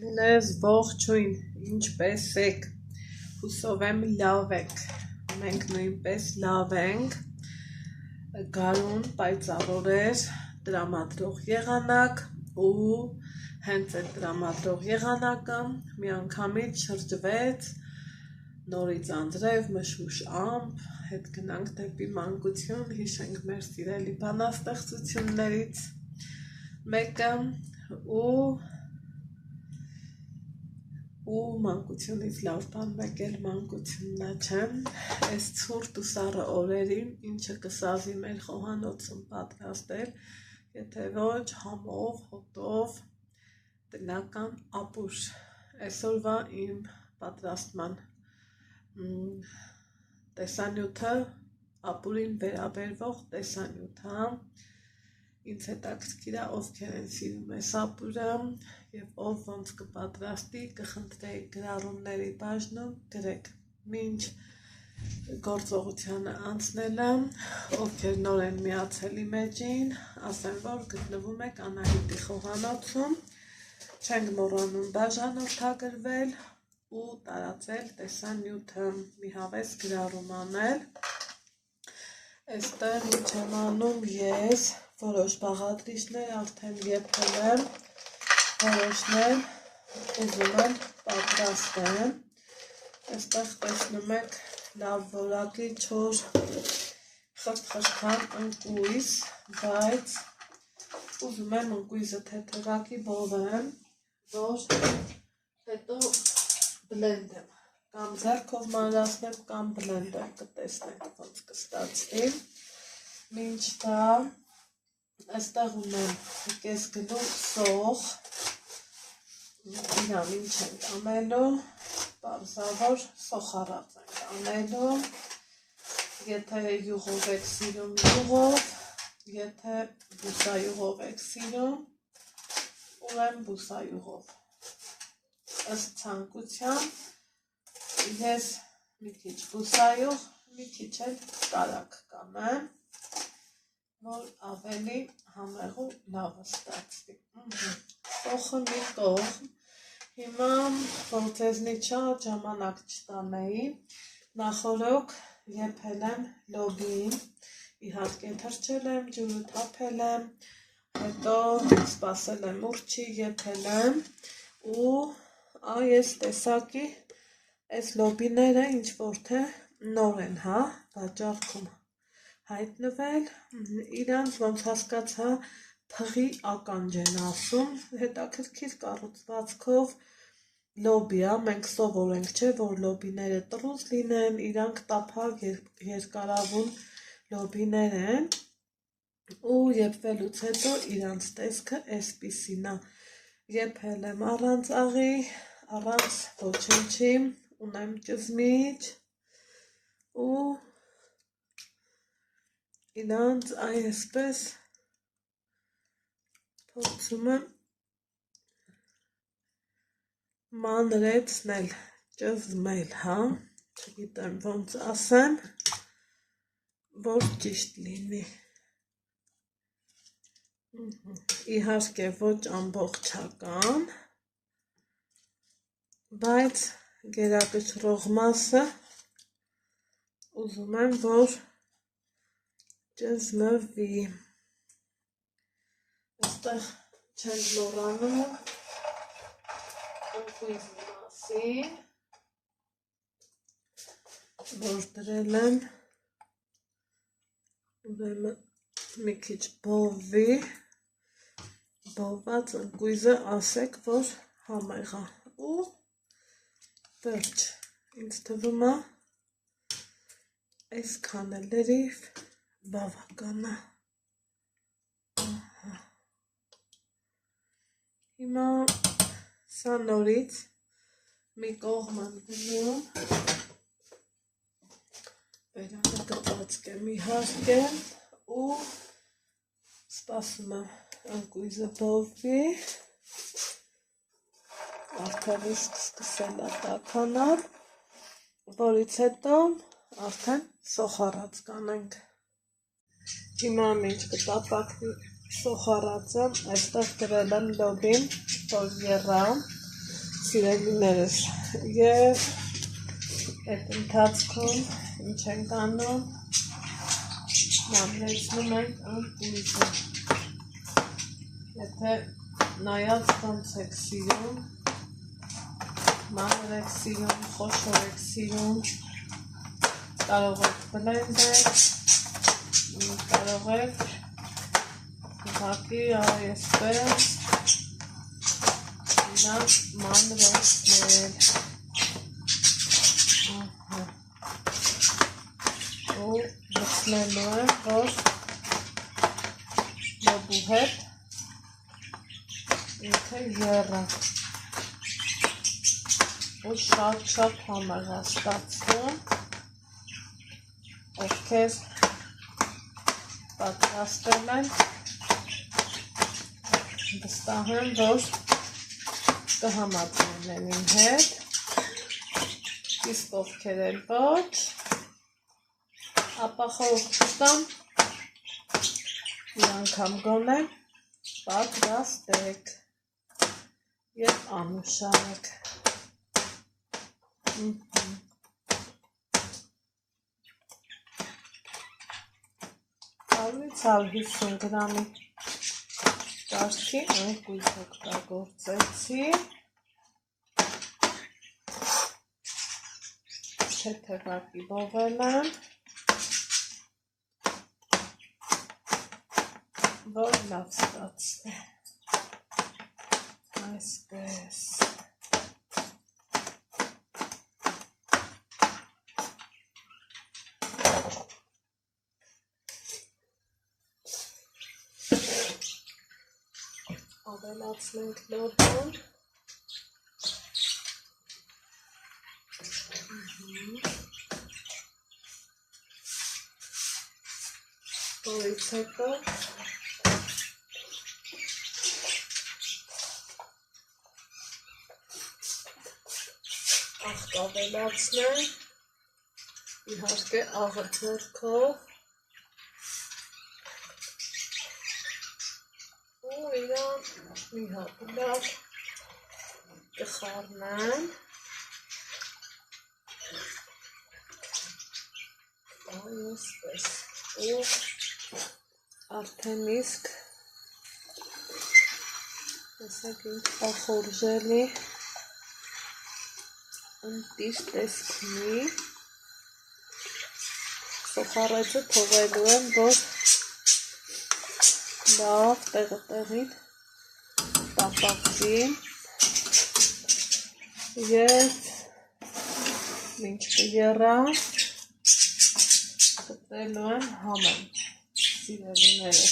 Լեզ ողջույն, ինչպես եք, հուսով եմ լավ եք, մենք նույնպես լավ ենք, գարուն պայծառոր էր, տրամադրող եղանակ ու հենց այդ տրամադրող եղանակը միանգամից շրջվեց, նորից անձրև, մշուշ ամպ, հետ գնանք դեպի մանկություն, հիշենք մեր սիրելի բանաստեղծություններից մեկը ու մանկությունից լավ բան մեկ էլ մանկությունն է, չէ՞, այս ցուրտ ու սառը օրերին ինչը կսազի մեր խոհանոցում պատրաստել, եթե ոչ համով, հոտով, տնական ապուր, այսօրվա իմ պատրաստման տեսանյութը, ապուրին վերաբերվող տեսանյութը, ինձ հետաքրքիր է ովքեր են սիրում այս ապուրը և ով ոնց կպատրաստի, կխնդրեի գրառումների բաժնում գրեք, մինչ գործողությանը անցնելը, ովքեր նոր են միացել իմ էջին, ասեմ, որ գտնվում եք Անահիտի խոհանոցում, չենք մոռանում բաժանորդագրվել ու տարածել տեսանյութը, մի հավես գրառում անել, այստեղ ինչ եմ անում ես, որոշ բաղադրիչներ արդեն եփել եմ, որոշներ ուզում եմ պատրաստեմ, այստեղ տեսնում եք լավ որակի չոր խրթխրթան ընկույզ, բայց ուզում եմ ընկույզը թեթևակի բովեմ, որ հետո բլենդեմ, կամ ձեռքով մանրացնեմ, կամ բլենդեմ, կտեսնենք ոնց կստացվի, մինչ դա այստեղ ունեմ կես գլուխ սոխ, իրան ինչ ենք անելու, պարզավոր սոխառած ենք անելու, եթե յուղով եք սիրում յուղով, եթե բուսայուղով եք սիրում, ուրեմն բուսայուղով, ըստ ցանկության, ես մի քիչ բուսայուղ, մի քիչ էլ կարագ կանեմ, որ ավելի համեղ ու լավը ստացվի, սոխը մի կողմ, հիմա որ ձեզնից շատ ժամանակ չտանեի, նախորոք եփել եմ լոբին, իհարկե թրջել եմ, ջուրը թափել եմ, հետո սպասել եմ ուռչի, եփել եմ ու այս տեսակի այս լոբիները ինչ որ թե նոր են, վաճառքում հայտնվել, իրանց ոնց հասկացա թղի ականջ են ասում, հետաքրքիր կառուցվածքով լոբի է, մենք սովորենք չէ, որ լոբիները տրուզ լինեն, իրանք տափակ երկարավուն լոբիներ են ու եփվելուց հետո իրանց տեսքը այսպիսին է, եփել եմ առանց աղի, առանց ոչնչի, ունեմ ճզմիչ ու իրանց այսպես փորձում եմ մանրեցնել, ճզմել, չգիտեմ ոնց ասեմ, որ ճիշտ լինի, իհարկե ոչ ամբողջական, բայց գերակշռող մասը ուզում եմ, որ ճզմվի, այստեղ չենք մոռանում ընկույզի մասին, որ դրել եմ, ուրեմն մի քիչ բովվի, բովված ընկույզը ասեք, որ համեղ է ու վերջ, ինձ թվում է այսքան էլ լրիվ բավական է, հիմա սա նորից մի կողմ եմ դնում, վերանը կծածկեմ իհարկե ու սպասում եմ ընկույզը բովվի, արդեն իսկ սկսել է տաքանալ, որից հետո արդեն սոխառած կանենք, հիմա մինչ կտապակվի սոխառածը, այստեղ դրել եմ լոբին, որ եռա, սիրելիներս և այդ ընթացքում ինչ ենք անում մանրեցնում ենք ամպույրը եթե նայած ոնց եք սիրում մանր եք սիրում, խոշոր եք սիրում կարող եք բլենդեր կարող եք ուղղակի այսպես իրան մանրեցնել ու լցնելու եմ, որ լոբու հետ ինքը եռը ու շատ համեղ է ստացվում, ովքեր պատրաստել են, վստահ եմ, որ կհամաձայնեն իմ հետ, իսկ ովքեր էլ ոչ, ապա խորհուրդ տամ մի անգամ գոնե պատրաստեք և անուշարեք։ Կալից 150 գրամի կարգի անկույզ օգտագործեցի, թեթևակի բովել եմ, որ լավ ստացվի, այսպես։ Ավելացնենք նոր բան, որից հետո աղտ ավելացնենք, իհարկե աղը թորքով ու իրան մի հատ լավ կխառնեմ, այսպես ու արդեն իսկ տեսեք ինչ ախորժելի ընտիր տեսք ունի, սոխարեջը թողելու եմ, որ լավ տեղին տապակվի և մինչ կեռա խտրելու եմ համեմ սիրելիներս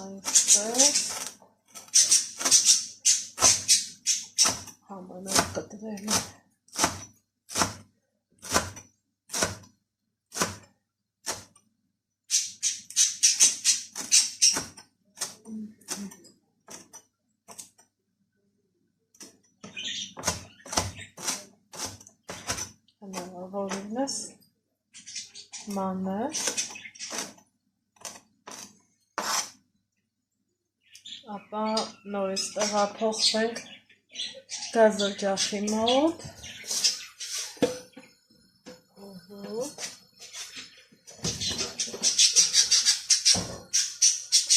այսպես համեմ եմ կտրելու հնարավորինս մանր, ապա նորից տեղափոխվենք գազօջախի մոտ,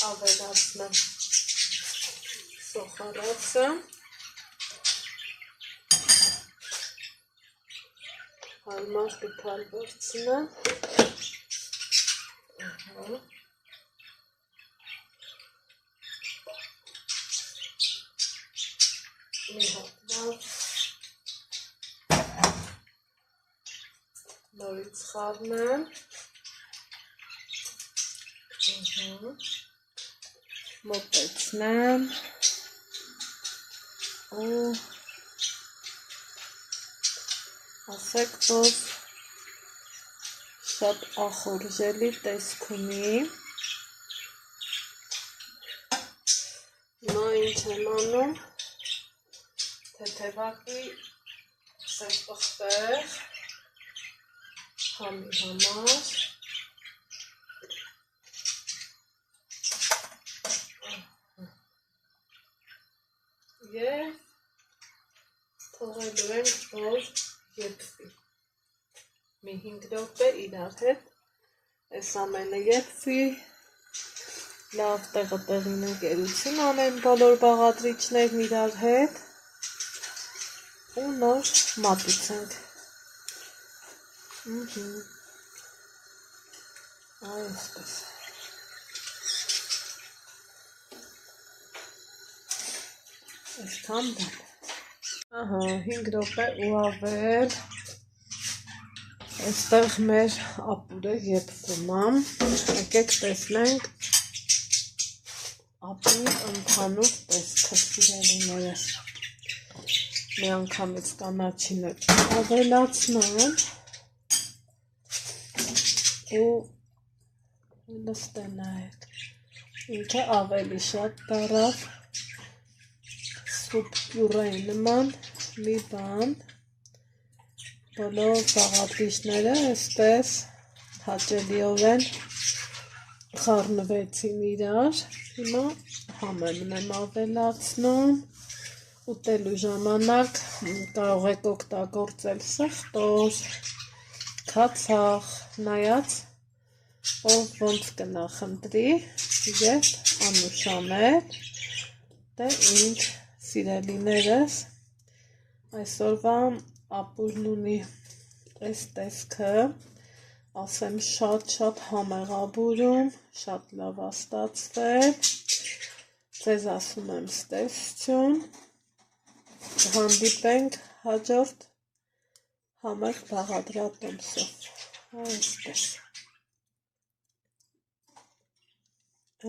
ավելացնեմ սոխարոցը, հարմար գտալ վերցնեմ, մի հատ լավ նորից խառնեմ, մոտեցնեմ ու ասեք, որ շատ ախորժելի տեսք ունի, հիմա ինչ եմ անում, թեթևակի սև պղպեղ համի համար, Եվ թողելու ենք, որ եփվի։ Մի 5 րոպե իրար հետ այս ամենը եփվի, լավ տեղին ընկերություն անեն բոլոր բաղադրիչներն իրար հետ ու նոր մատուցենք։ Այսպես։ Այսքան բան։ Ահա, 5 րոպե ու ավել։ Այստեղ մեր ապուրը եփվում է։ Եկեք տեսնենք ապուրի ընդհանուր տեսքը, սիրելիներս։ Մի անգամից կանաչին ավելացնեմ ու նստենայեք։ Ինքը ավելի շատ դարավ սուպ պյուրեի նման մի բան։ Բոլոր բաղադրիչները այսպես հաճելիորեն խառնվեցին իրար։ Հիմա համեմն եմ ավելացնում։ Ուտելու ժամանակ կարող եք օգտագործել սխտոր, քացախ, նայած ով ոնց կնախընտրի եւ անուշանել։ Դե ինչ սիրելիներս, այսօրվա ապուրն ունի այս տեսքը, ասեմ շատ համեղ ապուրում, շատ լավ ստացվել։ Ձեզ ասում եմ ստեսություն, հանդիպենք հաջորդ համեղ բաղադրատոմսով, այսպես,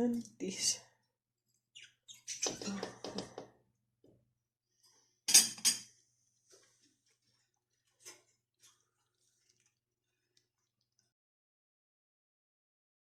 ընտիր։